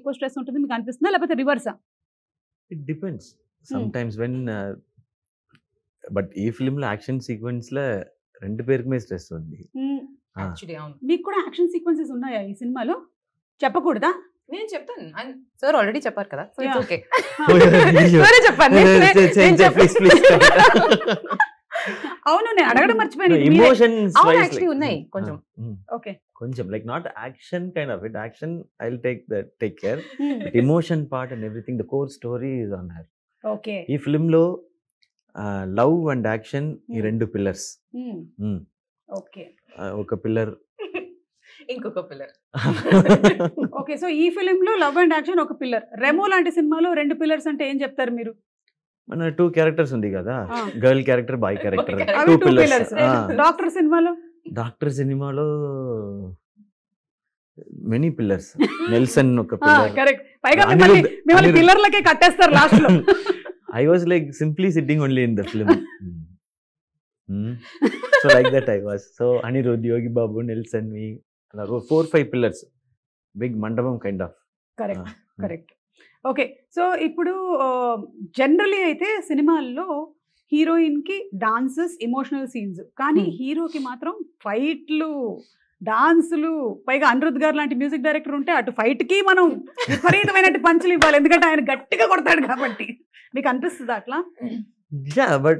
ఎక్కువ స్ట్రెస్ ఉంటుంది మీకు అనిపిస్తుందా లేకపోతే రివర్సా? It depends sometimes when but ఈ ఫిల్మ్‌లో యాక్షన్ సీక్వెన్స్‌లో 2 పేరికి మీద స్ట్రెస్ ఉంది. యాక్చువల్లీ అవును. మీకు కూడా యాక్షన్ సీక్వెన్సెస్ ఉన్నాయా ఈ సినిమాలో? చెప్పకూడదా? నేను చెప్తాను. సార్ ఆల్రెడీ చెప్పారు కదా. So it's Yeah. ఓకే. అయ్యో. సరే చెప్పండి. నేను చెప్పాను. ప్లీజ్ అవును నేను అడగడం మర్చిపోయాను. ఇది మీరే. ఎమోషన్స్ అవును యాక్చువల్లీ ఉన్నాయి కొంచెం. ఓకే. కొంచెం like not action kind of it. Action I will take care. But emotion part and everything the core story is on her. Okay. ఈ ఫిల్మ్ లో లవ్ అండ్ యాక్షన్ ఈ 2 పిల్లర్స్. ఓకే. ఒక pillar ఇంకొక pillar. Okay. So ఈ film లో love and action ఒక pillar. Remo లాంటి సినిమాలో 2 పిల్లర్స్ అంటే ఏం చెప్తారు మీరు? మన 2 క్యారెక్టర్స్ ఉంది కదా, girl character bye character, Boy character. 2 2 pillars. Pillars. Doctor సినిమాలో డాక్టర్ సినిమాలో మెనీ పిల్లర్స్. నెల్సన్ ఒక పిల్లర్. కరెక్ట్. పైగా అనిరుద్ధ్- మిమ్మల్ని అనిరుద్ధ్. పిల్లర్లకే కట్టేస్తారు లాస్ట్ లో. I was like simply sitting only in the film. So like that I was. So Anirudh, Yogi Babu, Nelson, me, 4-5 pillars. Big mandapam kind of. Correct. Correct. Okay. So ఇప్పుడు generally అయితే సినిమాల్లో heroine కి dances, emotional scenes, కానీ హీరోకి మాత్రం ఫైట్లు, డాన్సులు, పైగా అనిరుద్ధ్ గారు లాంటి మ్యూజిక్ డైరెక్టర్ ఉంటే అటు ఫైట్ కి మనం విపరీతమైన పంచులు ఇవ్వాలి, ఎందుకంటే ఆయన గట్టిగా కొడతాడు కాబట్టి. మీకు అనిపిస్తుందా అట్లా? Yeah, but